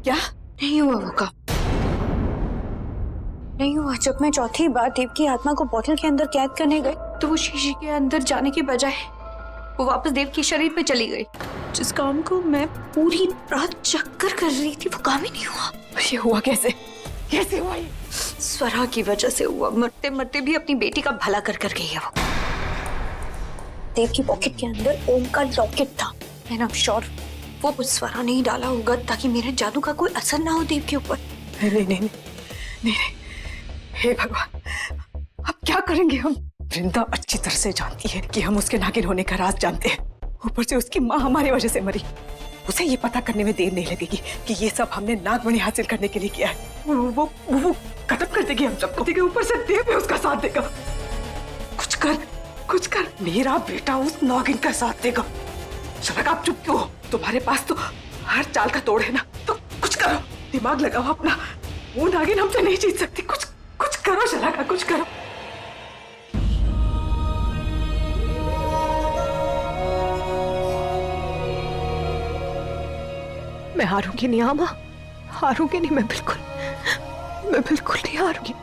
क्या नहीं हुआ वो काम, नहीं हुआ। जब मैं चौथी बार देव की आत्मा को बोतल के अंदर कैद करने गई तो वो शीशे के अंदर जाने के बजाय वो वापस देव के शरीर पे चली गई। जिस काम को मैं पूरी रात चक्कर कर रही थी वो काम ही नहीं हुआ। ये हुआ कैसे? कैसे हुआ ये? स्वरा की वजह से हुआ। मरते मरते भी अपनी बेटी का भला कर कर गई है वो। देव की पॉकेट के अंदर ओम का लॉकेट था। एंड आई एम श्योर वो स्वरा ने ही डाला होगा ताकि मेरे जादू का कोई असर ना हो देव के ऊपर। नहीं नहीं नहीं नहीं, हे भगवान, अब क्या करेंगे हम? वृंदा अच्छी तरह से जानती है कि हम उसके नागिन होने का राज जानते हैं। ऊपर से उसकी माँ हमारी वजह से मरी। उसे ये पता करने में देर नहीं लगेगी कि ये सब हमने नागमणि हासिल करने के लिए किया है। वो खत्म कर देगी हम सबको। देखिए ऊपर से देव भी उसका साथ देगा। कुछ कर, कुछ कर। मेरा बेटा उस नागिन का साथ देगा। शलक आप चुप क्यों हो? तुम्हारे पास तो हर चाल का तोड़ है ना, तो कुछ करो, दिमाग लगाओ अपना। वो नागिन हमसे नहीं जीत सकती। कुछ कुछ करो शलका, कुछ करो। मैं हारूंगी नहीं आमा, हारूंगी नहीं। मैं बिल्कुल नहीं हारूंगी।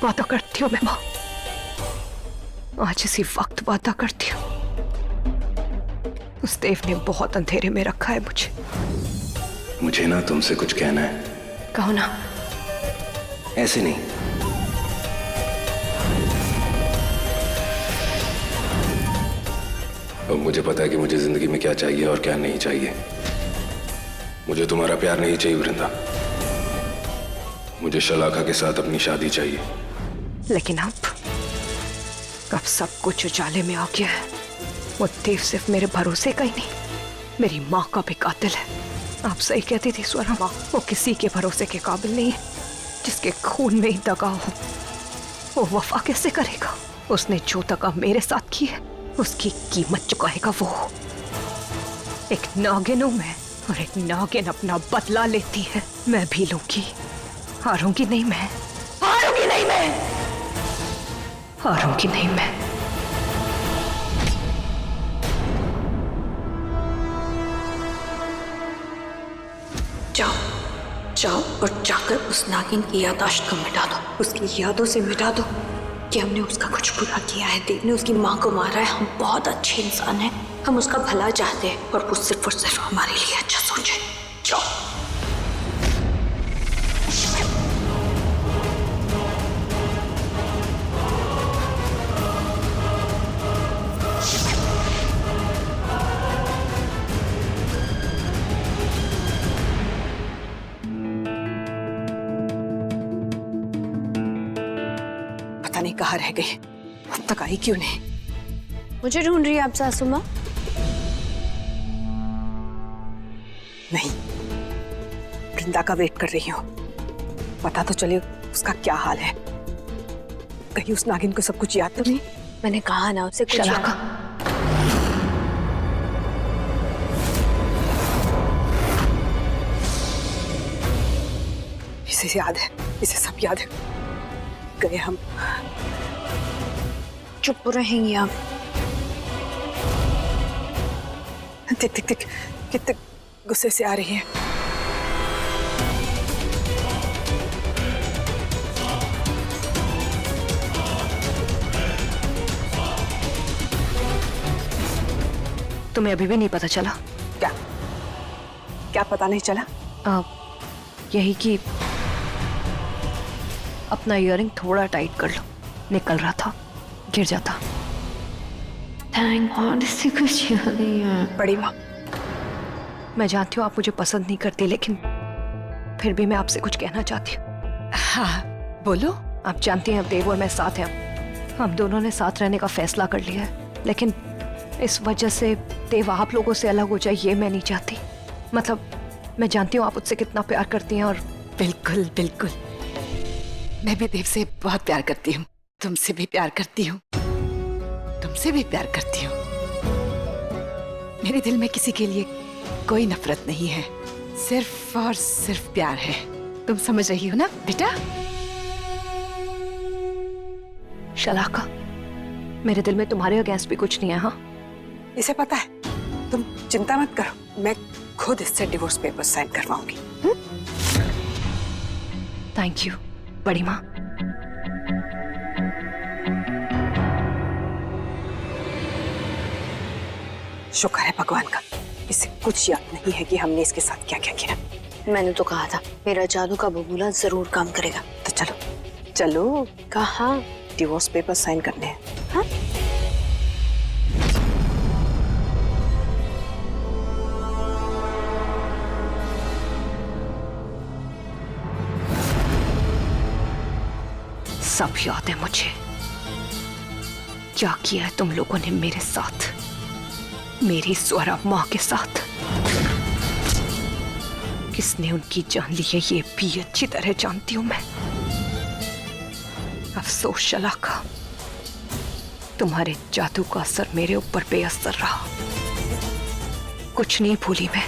वादा करती हूँ मैं माँ, आज इसी वक्त वादा करती हूँ। उस देव ने बहुत अंधेरे में रखा है मुझे। मुझे ना तुमसे कुछ कहना है। कहो ना। ऐसे नहीं, अब मुझे पता है कि मुझे जिंदगी में क्या चाहिए और क्या नहीं चाहिए। मुझे तुम्हारा प्यार नहीं चाहिए वृंदा, मुझे शलाका के साथ अपनी शादी चाहिए। लेकिन अब सब कुछ उजाले में आ गया है। वो देव सिर्फ मेरे भरोसे का ही नहीं, मेरी माँ का भी कातिल है। आप सही कहती थी स्वरा माँ, वो किसी के भरोसे के काबिल नहीं है। जिसके खून में ही दगा हो वो वफा कैसे करेगा? उसने जो दगा मेरे साथ की है उसकी कीमत चुकाएगा वो। एक नागिन हूं मैं और एक नागिन अपना बदला लेती है। मैं भी लूंगी। हारूंगी नहीं मैं, हारूंगी नहीं मैं, हारूंगी नहीं मैं। जाओ जाओ और जाकर उस नागिन की याददाश्त को मिटा दो। उसकी यादों से मिटा दो कि हमने उसका कुछ बुरा किया है। देव ने उसकी माँ को मारा है। हम बहुत अच्छे इंसान हैं, हम उसका भला चाहते हैं और वो सिर्फ और सिर्फ हमारे लिए अच्छा सोचे। जाओ। पता नहीं कहाँ रह गई, अब तक आई क्यों नहीं? मुझे ढूंढ रही है आप सासू माँ? नहीं, वृंदा का वेट कर रही हूँ। पता तो चले उसका क्या हाल है। कहीं उस नागिन को सब कुछ याद तो नहीं? मैंने कहा ना उसे कुछ शलाका, इसे याद है, इसे सब याद है। गए हम। चुप रहेंगी आप? देख देख देख कितने गुस्से से आ रही है। तुम्हें अभी भी नहीं पता चला? क्या क्या पता नहीं चला? यही कि अपना इयरिंग थोड़ा टाइट कर लो। निकल रहा था, गिर जाता। थैंक गॉड इससे कुछ याद नहीं है। बड़ी माँ, मैं जानती हूँ आप मुझे पसंद नहीं करती, लेकिन फिर भी मैं आपसे कुछ कहना चाहती हूँ। हाँ बोलो। आप जानती हैं अब देव और मैं साथ हैं। हम दोनों ने साथ रहने का फैसला कर लिया है, लेकिन इस वजह से देव आप लोगों से अलग हो जाए ये मैं नहीं चाहती। मतलब मैं जानती हूँ आप उससे कितना प्यार करती हैं और बिल्कुल बिल्कुल, मैं भी देव से बहुत प्यार करती हूँ, तुमसे भी प्यार करती हूँ, तुमसे भी प्यार करती हूँ। मेरे दिल में किसी के लिए कोई नफरत नहीं है, सिर्फ और सिर्फ प्यार है। तुम समझ रही हो ना बेटा? शलाका, मेरे दिल में तुम्हारे अगेंस्ट भी कुछ नहीं है। हाँ, इसे पता है, तुम चिंता मत करो, मैं खुद इससे डिवोर्स पेपर साइन करवाऊंगी। थैंक यू बड़ी माँ। शुक्र है भगवान का, इसे कुछ याद नहीं है कि हमने इसके साथ क्या क्या किया। मैंने तो कहा था मेरा जादू का बबूला जरूर काम करेगा। तो चलो चलो, कहाँ? डिवोर्स पेपर साइन करने हैं। हाँ? सब याद है मुझे, क्या किया है तुम लोगों ने मेरे साथ, मेरी स्वरा माँ के साथ। किसने उनकी जान ली है ये भी अच्छी तरह जानती हूं मैं। अफसोस शलाका, तुम्हारे जादू का असर मेरे ऊपर बेअसर रहा। कुछ नहीं भूली मैं,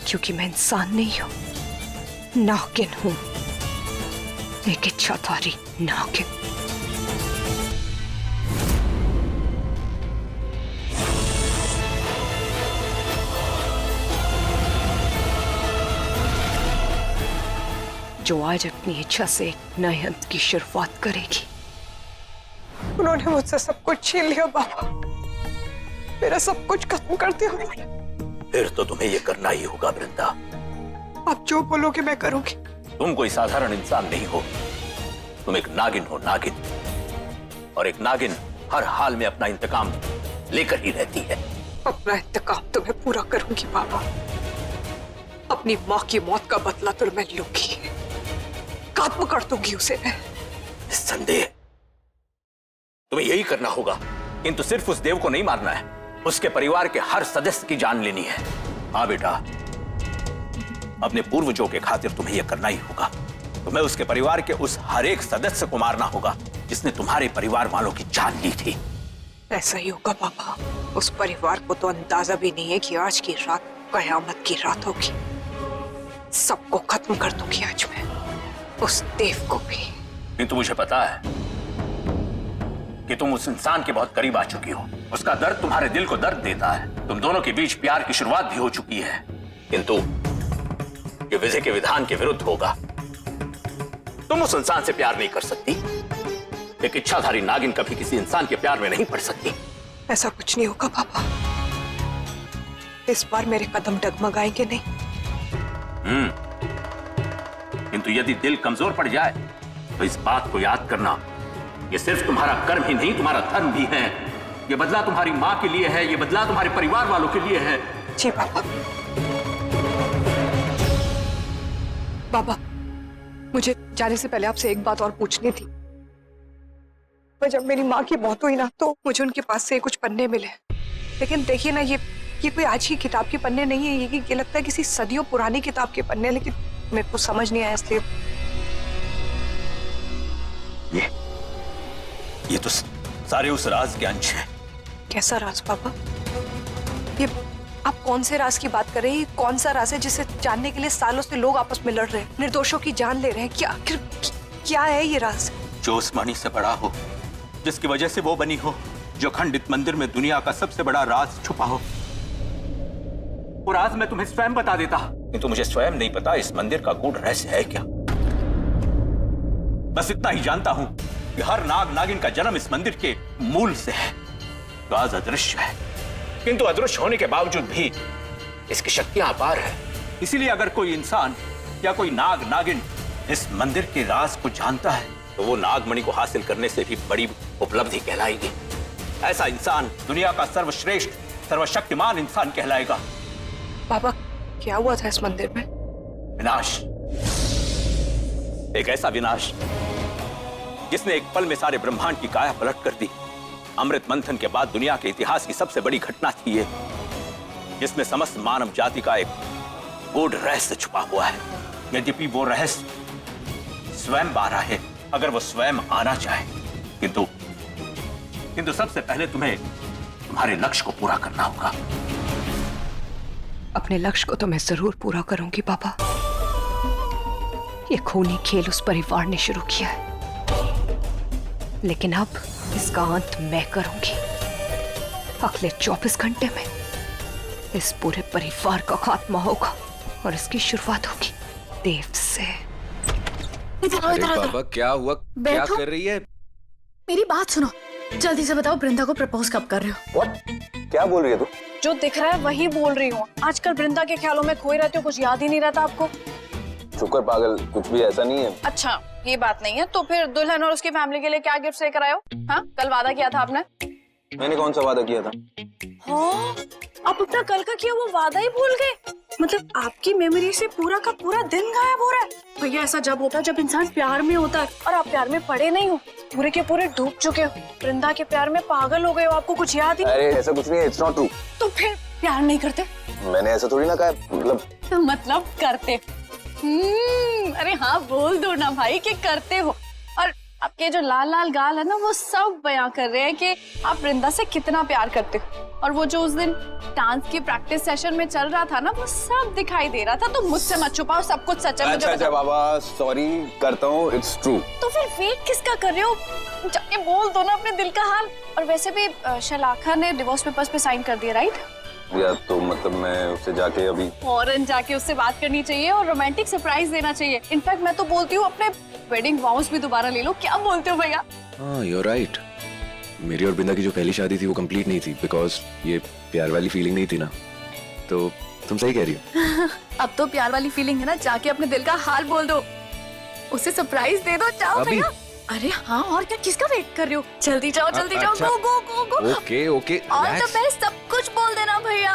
क्योंकि मैं इंसान नहीं हूं, नागिन हूं, एक इच्छाधारी नागिन। जो आज अपनी इच्छा से एक नए अंत की शुरुआत करेगी। उन्होंने मुझसे सब कुछ छीन लिया बाबा, मेरा सब कुछ खत्म कर दिया उन्होंने। फिर तो तुम्हें ये करना ही होगा वृंदा। आप जो बोलोगे मैं करूंगी। तुम कोई साधारण इंसान नहीं हो, तुम एक नागिन हो, नागिन। और एक नागिन हर हाल में अपना इंतकाम लेकर ही रहती है। अपना इंतकाम तो मैं पूरा करूंगी बाबा, अपनी माँ की मौत का बदला तो मैं लूंगी, खत्म कर दूंगी उसे मैं। संदेह तुम्हें यही करना होगा, किंतु सिर्फ उस देव को नहीं मारना है, उसके परिवार के हर सदस्य की जान लेनी है। हाँ बेटा, अपने पूर्वजों के खातिर तुम्हें यह करना ही होगा। तुम्हें उसके परिवार के उस हर एक सदस्य को मारना होगा जिसने तुम्हारे परिवार वालों की जान ली थी। ऐसा ही होगा बाबा, उस परिवार को तो अंदाजा भी नहीं है कि आज की रात कयामत की रात होगी। सबको खत्म कर दूंगी आज मैं, उस देव को भी। किंतु मुझे पता है कि तुम उस इंसान के बहुत करीब आ चुकी हो, उसका दर्द तुम्हारे दिल को दर्द देता है। तुम दोनों के बीच प्यार की शुरुआत भी हो चुकी है, किंतु ये विधि के विधान के विरुद्ध होगा। तुम उस इंसान से प्यार नहीं कर सकती, एक इच्छाधारी नागिन कभी किसी इंसान के प्यार में नहीं पड़ सकती। ऐसा कुछ नहीं होगा पापा, इस बार मेरे कदम डगमगाएंगे नहीं। किंतु यदि दिल कमजोर पड़ जाए तो इस बात को याद करना, ये सिर्फ तुम्हारा कर्म ही नहीं, तुम्हारा धर्म भी है। ये बदला तुम्हारी माँ के लिए है, ये बदला तुम्हारे परिवार वालों के लिए है। जी पापा। बाबा, मुझे जाने से पहले आपसे एक बात और पूछनी थी। जब मेरी माँ की मौत हुई ना, तो मुझे उनके पास से कुछ पन्ने मिले, लेकिन देखिए ना, ये कोई आज की किताब के पन्ने नहीं है, ये लगता है किसी सदियों पुरानी किताब के पन्ने, लेकिन मेरे को समझ नहीं आया इसलिए। ये तो सारे उस राज के अंश हैं। कैसा राज पापा? ये आप कौन से राज की बात कर रहे हैं? कौन सा राज है जिसे जानने के लिए सालों से लोग आपस में लड़ रहे हैं, निर्दोषों की जान ले रहे हैं? क्या आखिर क्या है ये राज? जो उस मणि से बड़ा हो, जिसकी वजह से वो बनी हो, जो खंडित मंदिर में दुनिया का सबसे बड़ा राज छुपा हो। वो राज मैं तुम्हें स्वयं बता देता, किंतु मुझे स्वयं नहीं पता इस मंदिर का गूढ़ रहस्य है क्या। बस इतना ही जानता हूं कि हर नाग नागिन का जन्म इस मंदिर के मूल से है। राज अदृश्य है, किंतु अदृश्य होने के बावजूद भी इसकी शक्तियां अपार है। इसीलिए अगर कोई इंसान या कोई नाग नागिन इस मंदिर के राज को जानता है, तो वो नागमणि को हासिल करने से भी बड़ी उपलब्धि कहलाएगी। ऐसा इंसान दुनिया का सर्वश्रेष्ठ सर्वशक्तिमान इंसान कहलाएगा। पापा, क्या हुआ था इस मंदिर में? विनाश, एक ऐसा विनाश जिसने एक पल में सारे ब्रह्मांड की काया पलट कर दी। अमृत मंथन के बाद दुनिया के इतिहास की सबसे बड़ी घटना थी ये, जिसमें समस्त मानव जाति का एक गूढ़ रहस्य छुपा हुआ है। यद्यपि वो रहस्य स्वयं बाहर है, अगर वो स्वयं आना चाहे। किंतु सबसे पहले तुम्हें तुम्हारे लक्ष्य को पूरा करना होगा। अपने लक्ष्य को तो मैं जरूर पूरा करूंगी पापा। ये खूनी खेल उस परिवार ने शुरू किया है, लेकिन अब इसका अंत मैं करूंगी। अगले 24 घंटे में इस पूरे परिवार का खात्मा होगा और इसकी शुरुआत होगी देव से। अरे बाबा क्या हुआ? क्या कर रही है? मेरी बात सुनो, जल्दी से बताओ वृंदा को प्रपोज कब कर रहे हो? What? क्या बोल रही है तू? जो दिख रहा है वही बोल रही हूँ। आजकल वृंदा के ख्यालों में खोए रहते हो, कुछ याद ही नहीं रहता आपको। शुक्र पागल, कुछ भी ऐसा नहीं है। अच्छा ये बात नहीं है तो फिर दुल्हन और उसकी फैमिली के लिए क्या गिफ्ट लेकर आए हो? हाँ कल वादा किया था आपने। मैंने कौन सा वादा किया था? हाँ आप अपना कल का किया वो वादा ही भूल गए। मतलब आपकी मेमोरी से पूरा का पूरा दिन गायब हो रहा है। भैया ऐसा जब होता है जब इंसान प्यार में होता है, और आप प्यार में पड़े नहीं हो, पूरे के पूरे डूब चुके हो। वृंदा के प्यार में पागल हो गए हो, आपको कुछ याद ही नहीं। अरे ऐसा कुछ नहीं है, इट्स नॉट ट्रू। तो फिर प्यार नहीं करते? मैंने ऐसा थोड़ी ना कहा, मतलब करते। अरे हाँ बोल दो ना भाई कि करते हो। और आपके जो लाल लाल गाल है ना वो सब बयां कर रहे हैं कि आप वृंदा से कितना प्यार करते हो। और वो जो उस दिन डांस की प्रैक्टिस सेशन में चल रहा था ना वो सब दिखाई दे रहा था। तो मुझसे मत छुपाओ, सब कुछ सच है। अच्छा बाबा सॉरी, करता हूँ, इट्स ट्रू। तो फिर वेट किसका कर रहे हो? जाके बोल दो ना अपने दिल का हाल। और वैसे भी शलाखा ने डिवोर्स पेपर्स पे साइन कर दिया, राइट? या तो मतलब मैं उससे जाके अभी फौरन जाके उससे बात करनी चाहिए और रोमांटिक सरप्राइज देना चाहिए। इनफैक्ट मैं तो बोलती हूँ अपने वेडिंग वाउस भी दोबारा ले लो। क्या बोलते हो भैया? हाँ यू आर राइट। मेरी और बिंदा की जो पहली शादी थी वो कंप्लीट नहीं थी, बिकॉज ये प्यार वाली फीलिंग नहीं थी ना। तो तुम सही कह रही हो। अब तो प्यार वाली फीलिंग है ना, जाके अपने दिल का हाल बोल दो, उसे सरप्राइज दे दो। जाओ अभी? भैया। अरे हाँ और क्या, किसका वेट कर रहे हो? जल्दी जाओ जल्दी जाओ। अच्छा। Go go go go. Okay okay all the best, सब कुछ बोल देना भैया।